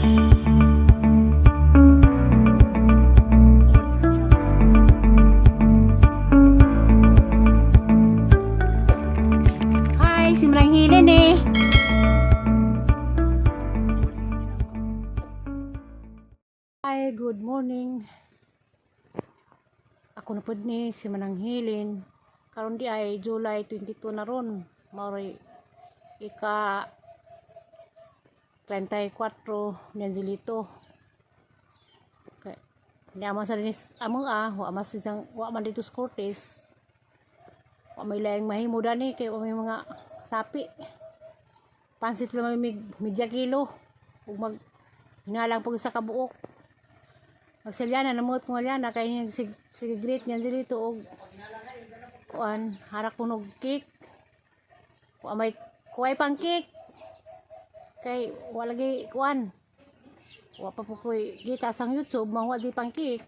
Hi, si Marang Helen eh. Hi, good morning. Ako na po ni si Manang Helen. Karon di ay July 22 na ron. Mao'y ika 34 ni Angelito. Okay. Ni ama sa dinis amo wa mas isang wa man dito sa Cortez. Wa may laing mahimo dani kay wa may mga sapi. Pansit lang may media kilo. Ug mag hinalang pag sa kabuok. Magsalyana namot kung alyana kay niya sige great niyan dito og kuan harak kunog cake. Wa may kuway pang cake. Kay wala lagi kuan. Wa pa po koy kita sang YouTube mawa di pang cake.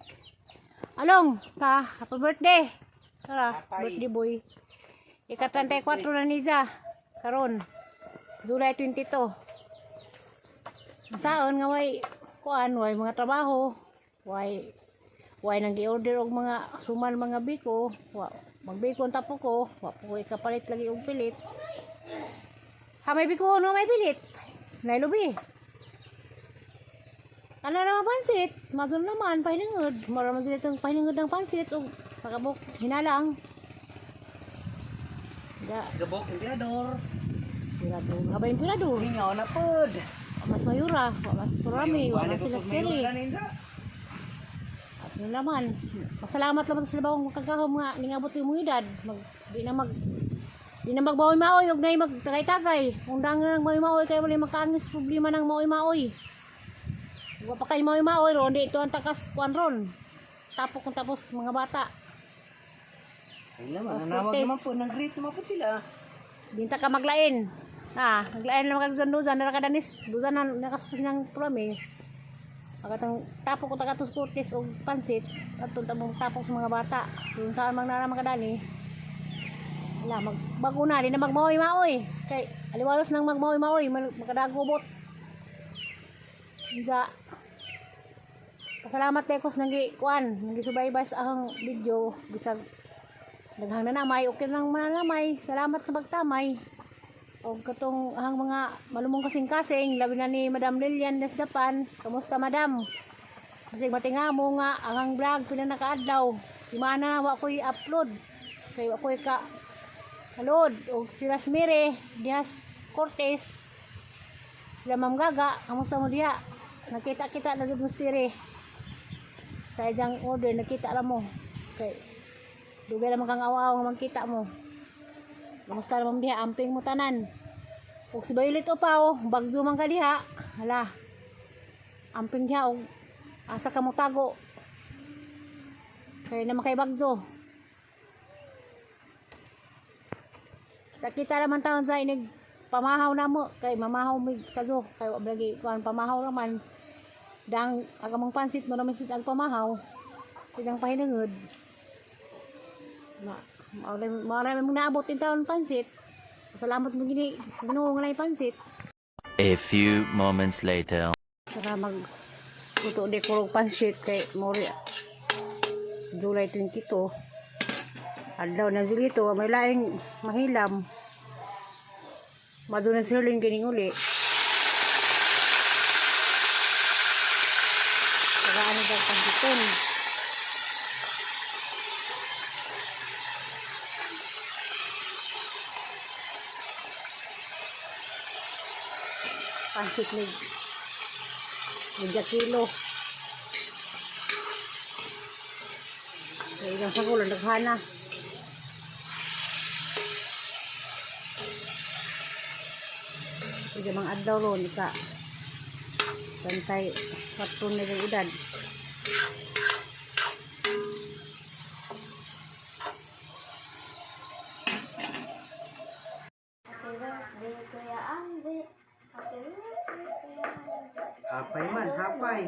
Along ka, happy birthday. Tara, birthday boy. Ika 34 na niya karon. July 22. Saon nga way kuan way mga trabaho. Why nang gi-order og mga suman mga biko, magbiko tapo ko, wa po kapalit lagi og pilit. Ha may biko no may pilit. Nay lubi. Ano na pansit? Magun naman pahinungod. Mara man ditong pahinungod ng pansit og sakabok hinalang. Da, Sigabok yung tirador. tirador. Habay tirador. Hingaw na pod. Mas mayura, mas marami, mas sila stili. Yun naman, pasalamat naman sa labawang kagahom nga ningabot yung mga edad. Di na magbaoy-maoy, huwag na yung magtagay-tagay. Undang na ng maoy-maoy, kaya wala yung makaangis problema ng maoy-maoy. Huwag pa kayo maoy-maoy, ron, di ito ang takas kuan ron. Tapos kung tapos mga bata. Ay naman, nanawag naman po, nag-greet naman po sila. Dinta ka maglain. Maglain lang magduzan-duzan, narakadanis, duzan na nakasukas ng promise. Agatang tapo ko tagatos kurtis o pansit at tuntang tapok sa mga bata kung saan mang naraman kadali wala magbago na di na magmaoy-maoy kay aliwalos nang magmaoy-maoy makadagubot sa pasalamat tekos nang kuan nang gisubaybay sa akong video bisag daghang nanamay okay nang manamay salamat sa pagtamay o katong ang mga malumong kasing-kasing labi na ni Madam Lilian des Japan. Kamusta Madam? Kasi matingamo nga ang vlog pila nakaadlaw. Si mana wa ko'y upload. Kay wa ko'y ka load o si Rasmire Diaz Cortez. Sila Ma'am Gaga, kamusta mo diha? Nakita-kita na gud mustiri. Sa ijang order nakita ra mo. Kay dugay ra man kang awaw nga magkita mo. Kamusta naman diha? Amping mo tanan. Kung si Violet Opaw, bagyo man ka diha. Hala. Amping diha. Asa ka mo tago. Kaya naman kay bagyo. Kita naman taon sa inig pamahaw na mo. Kay mamahaw mig sago. Kay wablagi kuhan pamahaw naman. Dang agamang pansit mo naman sitang pamahaw. Sidang pahinungod. Marami mong naabot yung taon pansit. Salamat mo gini. Ginuong na yung pansit. A few moments later. Saka mag-uto di kurog pansit kay Mori. July 22. Adlaw na dito. May laing mahilam. Madunan siling kining uli. Saka ano daw pansiton. Pansit ni media kilo. Kaya isang sagulan naghana. Ika mga adlaw ron ika. Bantay patron na yung edad. Hapay man, hapay.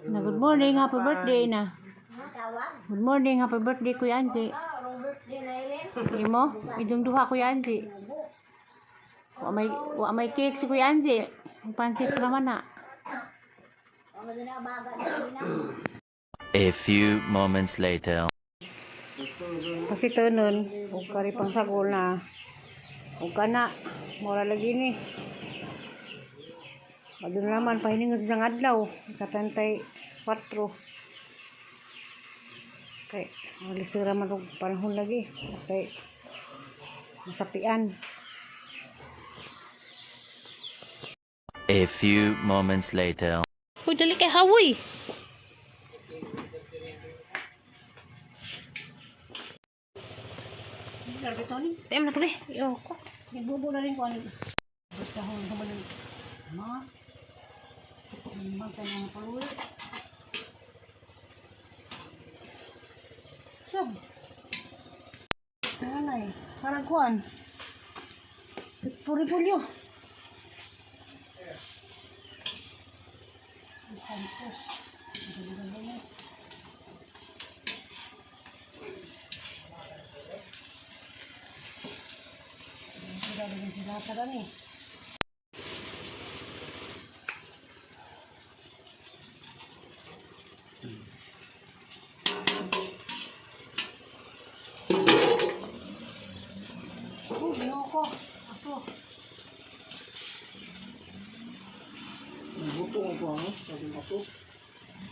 Good morning, happy birthday na. Good morning, happy birthday Kuya Angie. Imo, idong duha Kuya Angie. Wa may cake si Kuya Angie. Ang pansit naman na. A few moments later. Kasi ito nun, huwag ka rin pang sagol na. Huwag ka na. Mura lagi ni. Mado na naman, pahining sa isang adlaw. Katantay 4. Okay, malisira man og panahon lagi. Okay, masapian. A few moments later. Uy, dali kay hawoy. PM na kami. Iyo ko. Nagbubo na rin ko. Basta hong naman ng mas. Magkay na paluwi. Sab. Nanay. Parang kuhan. Puri-pulyo. Santos. Sudah dengan sinasa dah ni. Binoko. Aso. Butong ako ano? Sabi mo aso.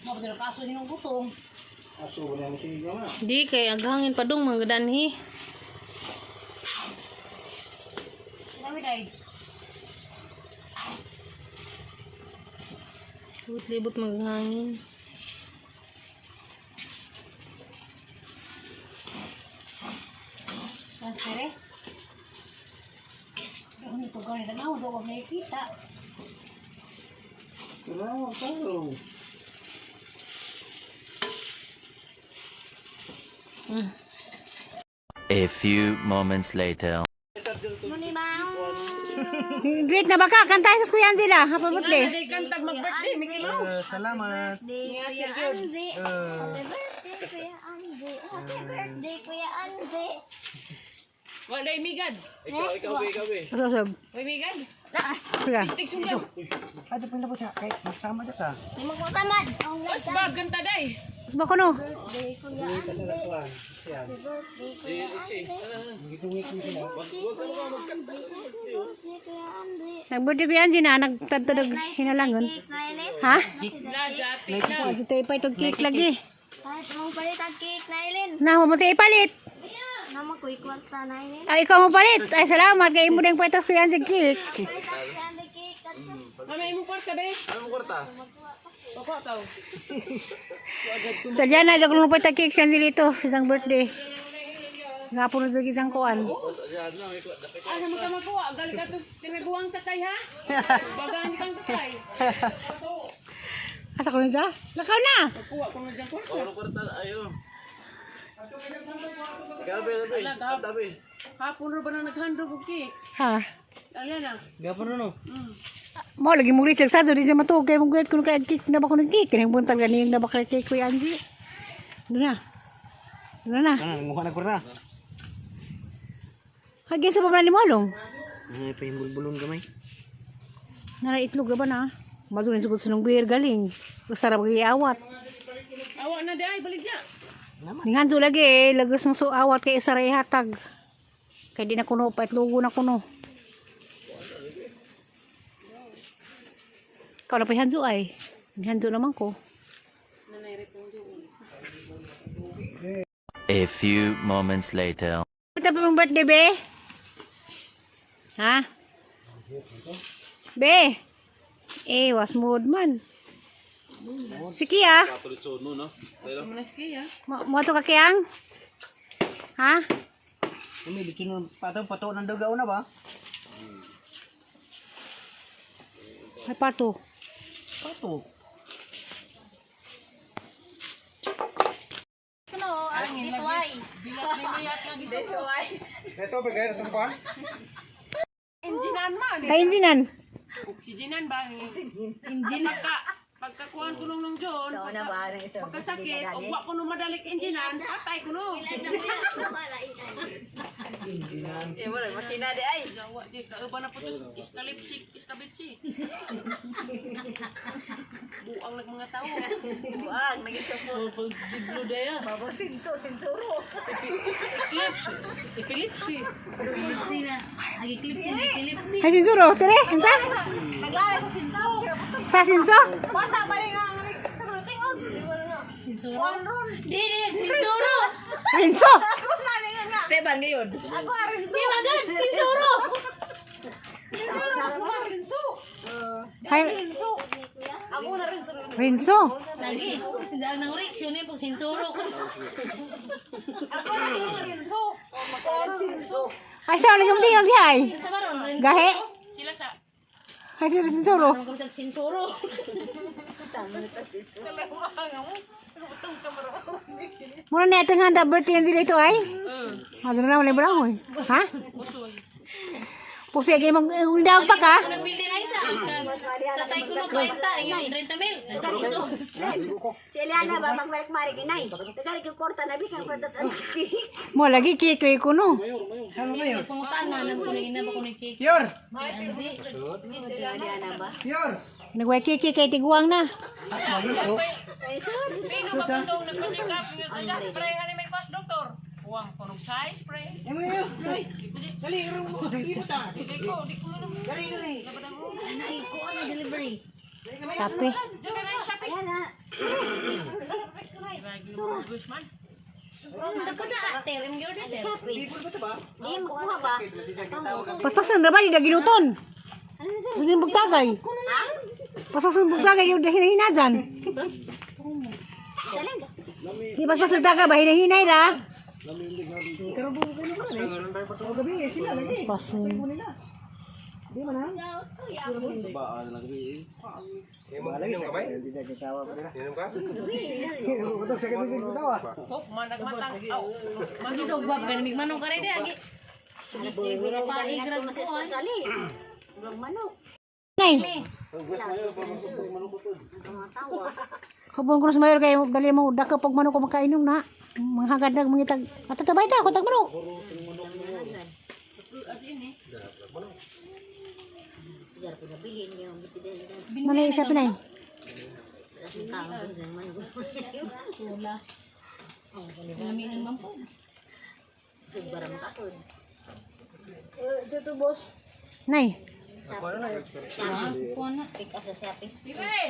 Mabdala ka aso ninyong butong. Aso wala mo siya nga. Di kay aghangin pa dong mga danhi. Kami day. Libot maghangin. Transfer eh. Ako nito gawin na ako. Huwag nakikita. Wala tayo. A few moments later. Great na baka. Kantay sa kuyan sila. Happy birthday. Kantag mag-birthday, Mickey Mouse. Salamat. Kuya Anzi. Happy birthday, Kuya Anzi. Happy birthday, Kuya Anzi. Wala migad. Asasab. Oy migad. Sige. Tik sunggaw. Ato pa na po siya. Kahit masama na ka. Di magmakamad. Ang Os bag kanta day. Mas ba ko no? birthday, Kuya Anzi. Happy birthday, Kuya Anzi. Happy birthday, Kuya Anzi. Nag-birthday ko yan na. Nagtadtad hinalangon. Cake na ilin. Ha? Na jati. Oh, dito pa itong cake lagi. Kahit mong palit ang cake na ilin. Na, mamatay ipalit. Naman ko'y kwarta na ilin. Ay, ikaw mo palit. Ay, salamat. Kaya mo din paitas ko yan sa cake. Palit ang candy cake. Mama imo kwarta be. Ano kwarta? Papa taw. Sadya na, ako nung paita cake siya dito. Sa isang birthday. Nga po na doon isang kuan. Asa mo ka makuha? Gal ka to tinaguang sakay ha? Bagaan kang sakay. Asa ko na dyan? Lakaw na! Kuha ko na dyan kwarta. Hapon ro ba na naghandog og cake? Ha? Ayan na. Gapon no. Mo lagi mo research sa doon. Di siya matugay mong great kung kaya cake na ba ko ng cake. Kaya buntag ganyan na ba kaya cake ko yan. Doon na. Doon na. Ah, mukha na kurta. Hagyan sa pamali mo along. Ay pa yung bulbulon gamay. Nara itlog ba na? Madunin sugod sa nung beer galing. Sarap kaya awat. Awa na day balik dya. Ningan do lagi eh. Lagos mo so awat kay isa ray hatag. Kaya di na kuno pa itlogo na kuno. Ikaw na pa hanzo ay. Hanzo naman ko. A few moments later. Ito pa mong birthday, be? Ha? Be? Eh, was mood man. Sige ah. Manas kaya. Mo to kakiyang? Ha? Kami dito na pato ng dugaw na ba? Ay pato. Pato. Ano, ang gisway. Ito ba gaya sa pan? Enginean man. Kaya enginean. Oksigenan ba? Engine ka. Pagkakuhan ko nung John, So, na ba ang isang pagkasakit, o wa ko nung madalik enginean, patay ko nung. Ilan na kuya? Wala ilan. Eh, wala, makina di ay. Gawa di, kauban na po ito, iskabitsi. Buang nag mga tao. Buang, nag-isang po. Diblo daya. Babo, sinsuro. Epilipsi. Ay, sinsuro, tere, hinta? Naglala sa sinso. Sa sinso? Bata pa rin ang tingog. Sinsuro? Sinsuro. Rinso! Esteban ngayon. Ako arin. Si Magan, sinsuro. Ay, Kuya? Ako na rin sa Rinso! Lagi, jangan nang reaksyon ko pag sinsuro ko. Ako na rin rinso. Makalan sinso. Ay, sa ulit yung tingog niya ay. Sa baron rin. Gahe? Sila sa, Ay, sa sinsuro. Ang kumsag sinsuro. Muna na ito nga, birthday yan dila ito ay. Ano na, wala ba lang ha? usoy. Pusi, agay mag-undang pa ka. Kung nagbildi na isa, ang tatay ko na 40, yung 30 mil. Nagkalisos. Si Eliana ba magbalik-mari kinay? Tagali ko korta na bikan korta sa Mo, lagi kikri ko no. Sige, pangutangan. Ang kunay na ba kunay cake? Yor! Anji. Eliana ba? Yor! Nagway kiki kay tiguang na. Pino magandong nagpasikap, pareha ni may pas, doktor. Buang ko nung size, pre. Emo yun! Dali, irong mo! Di mo ta! Di ko naman. Dali! Anay ko, ano delivery? Sapi. Diyan na yung shopping. Ayan na. Lagi yung Bush man. Sa ko na, terem gyud ter. Sapi. Di mo kuha ba? Paspasan na ba, hindi na ginuton. Hindi bugtagay. Paspasan bugtagay, yung hinahinay dyan. Saling. Di paspasan taga ba, hinahinay ra. Karoon po kayo na eh. O gabi eh, sila lagi. Paspasan. Di man ha? Daw, kuya. Lagi sa kamay? Hindi na kitawa pa nila. Betul, sakit din kitawa. Hok, managmatang. Aw. Magi sogbab kan mig manong kare di agi. Paig ra mo sa sali. Gag manok. Nay, Mga tawa. hubungan ko na sa mayor kayo, dali mo, daka pag manok ko makainom na. Mga hagad na mangitag. Matatabay ta, kutag manok. As in eh. Jar ko nabilin niyo bitidin. Manay siya pinay. Kasi tao din manok. Wala. Namihan man po. Subaram ka ko. Nay, Ko na. Pick up sa sapi. Dire!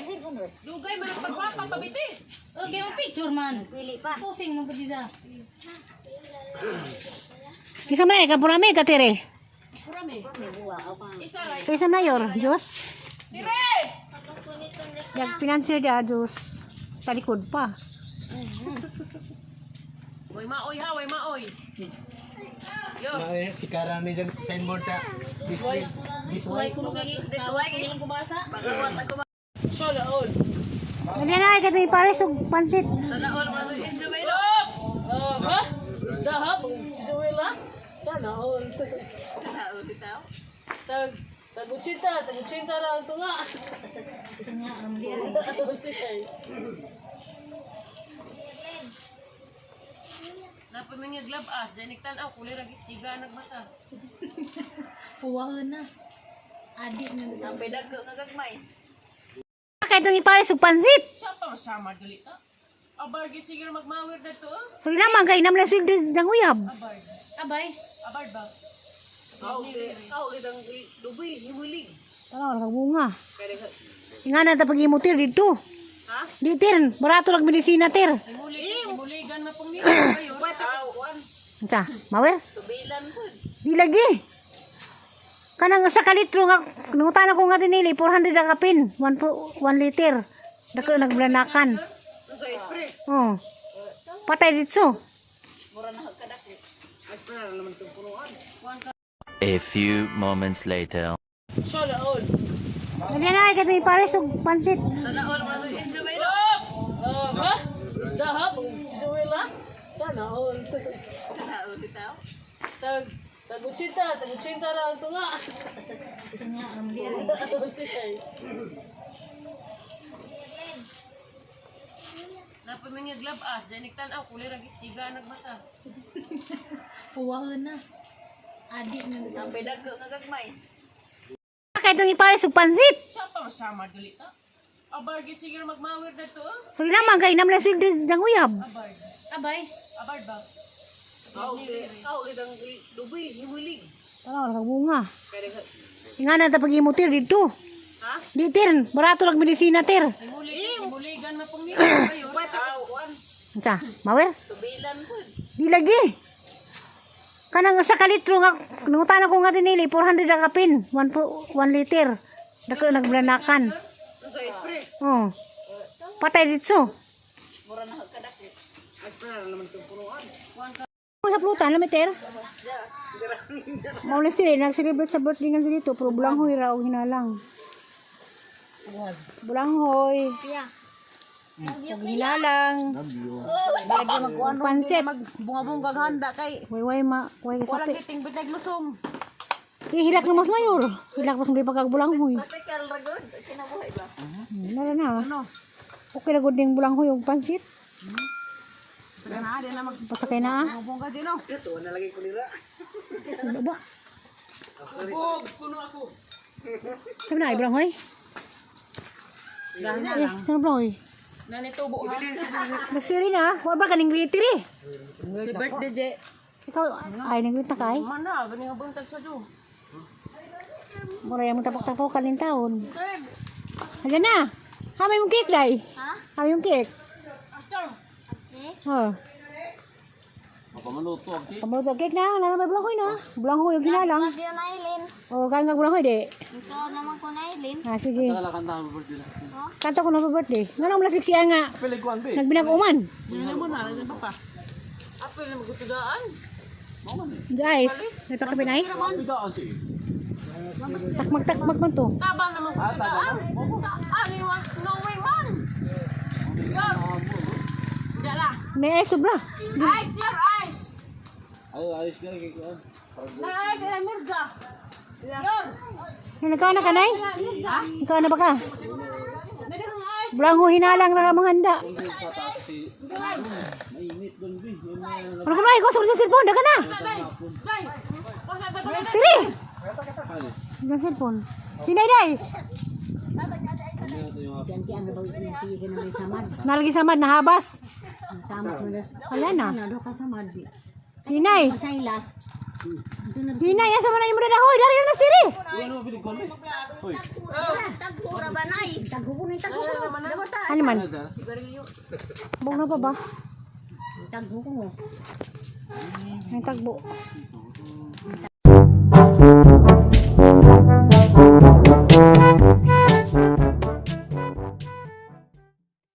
Dugay man ang pagwapa, pabiti. Okay, mo picture man. Pili pa. Pusing mo pati sa. isa man ay kapurami, katire. Kurami. May buwa ako pa. Isa ray. Kaysa mayor, Diyos. Dire! Yung financier dia, Diyos. Talikod pa. Way maoy ha, way maoy. Yo. Sikaran ni dyan signboard sa display. Suway ko nung kay tawag ko yung kubasa. Shala all. Dali na ay katong ipares og pansit. Sana all man enjoy lo. Ha? Isda hap. Sisuwela. Sana all. Sana all bitaw. Taguchinta lang ito nga. Ito nga, ang di Napamingig labas, janik tanaw, kulir lagi siga nagbata. Puwahan na. Adik na. Ang pedag ko ngagagmay. Kaya itong ipares og pansit. Siya pa masama dali ta. Abargi sige magmawir na to. So naman kay nam na sweldo jang uyab. Abard. Abay. Abard ba? Aw, idang dubi, himulig. Tara ka bunga. Nga na ta pagimutir dito. Ha? Ditir, barato lang medisina tir. Himuligan na pong nila kayo. Unsa? Mawer? Tubilan po. Di lagi. Kanang sa kalitro nga nungutana ko nga tinili 400 ang kapin, 1 liter. Dako nagblanakan. Sa spray. Oh. Patay dito. A few moments later. Shala all. Dali na ay katong ipares og pansit. Sana all man enjoy lo. Ha? Isda hap. Sisuwela. Sana all. Sana all bitaw. Taguchinta lang ito nga. Ito nga, ang di Napamingya glove as, dyan nagtanaw, kulir ang siga nagmata. Huwahan na. Adik na. Ang pedag ko nagagmay. Kahit nang ipares og pansit. Siya pa masama dali ka. Abar, sige magmawir na to. Sorry naman, kay naman na sweldo dang uyab. Abar. Abay. Abar ba? Ako itang dubi, himulig. Tara, wala kang bunga. Nga na tapag imutir dito. Ha? Di tir, barato lang medisina tir. Himuligan na pong nila kayo. Unsa? Mawer? Tubilan po. Di lagi. Kanang sa kalitro nga nangutana ko nga tinili 400 ang kapin, 1 liter. Dako nagblanakan. Sa spray. Oh. Patay dito. Sa plutan, lamiter. Maulis sila, nag-celebrate sa birthday nga dito, pero bulanghoy raw hinalang. Bulanghoy. Kuya. Hinalang. Pansit. Bunga-bunga handa kay. Way way Walang sate. kiting bitag lusom. Hilak na mas mayor. Hilak mas ng pagkagulanghoy. Tekal ragod, kinabuhay ba? Wala na. Okay na gud ding bulanghoy og pansit. Sige na, di na Pasakay na. magbungga din o. Ito, nalagay ko nila. Ano ba? Bug, kuno ako. Sabi na, bulanghoy. Saan bulanghoy? Nanitubo ha. Basta rin ah. Wala ba kaning glitter eh? Happy birthday, Je. Ikaw, ay, nag-glitter ka eh. Mana, gani nga buntag sa do. Mura yung tapok-tapok kanin taon. Hala na. Hamay mong cake, day. Ha? Hamay mong cake. Eh? Oh. Pamaluto cake na. Wala na may bulanghoy na. Bulanghoy yung hinalang. Love you, Nailin. O, kaya nga bulanghoy, de. Ikaw naman ko, Nailin. Ah, sige. Kanta ko na pa birthday. Nga nang malasik siya nga. Nagbinag-uman. Bili mo na, nandiyan pa pa. Apel na magutudaan. Guys, may pakape na ice. Takmag man to. Taba naman magutudaan. Ano yung knowing man? Yor! Dala. May ice sobra. Ice, your ice! Ayos nga, kikuan. Na-ice, ilang murga. Yor! Nagkaon na ka, Nay? Nagkaon na ba ka? Nagkakang ice! Bulanghoy hinalang na mga handa. Mainit doon, Bi. Ano ko na, ikaw sa cellphone, daga na. Day! Pasada ko na Tiri! Sa cellphone. Hinay, day. Nalagi samad, nahabas. Wala na. Hinay. Hinay, asa man na yung dadahoy. Dari yung nastiri. Tagpura ba, Nay? Tagpo ko na yung tagpo ko. Ano man? sigarilyo. Bong na pa ba? Tagpo ko mo. May tagbo.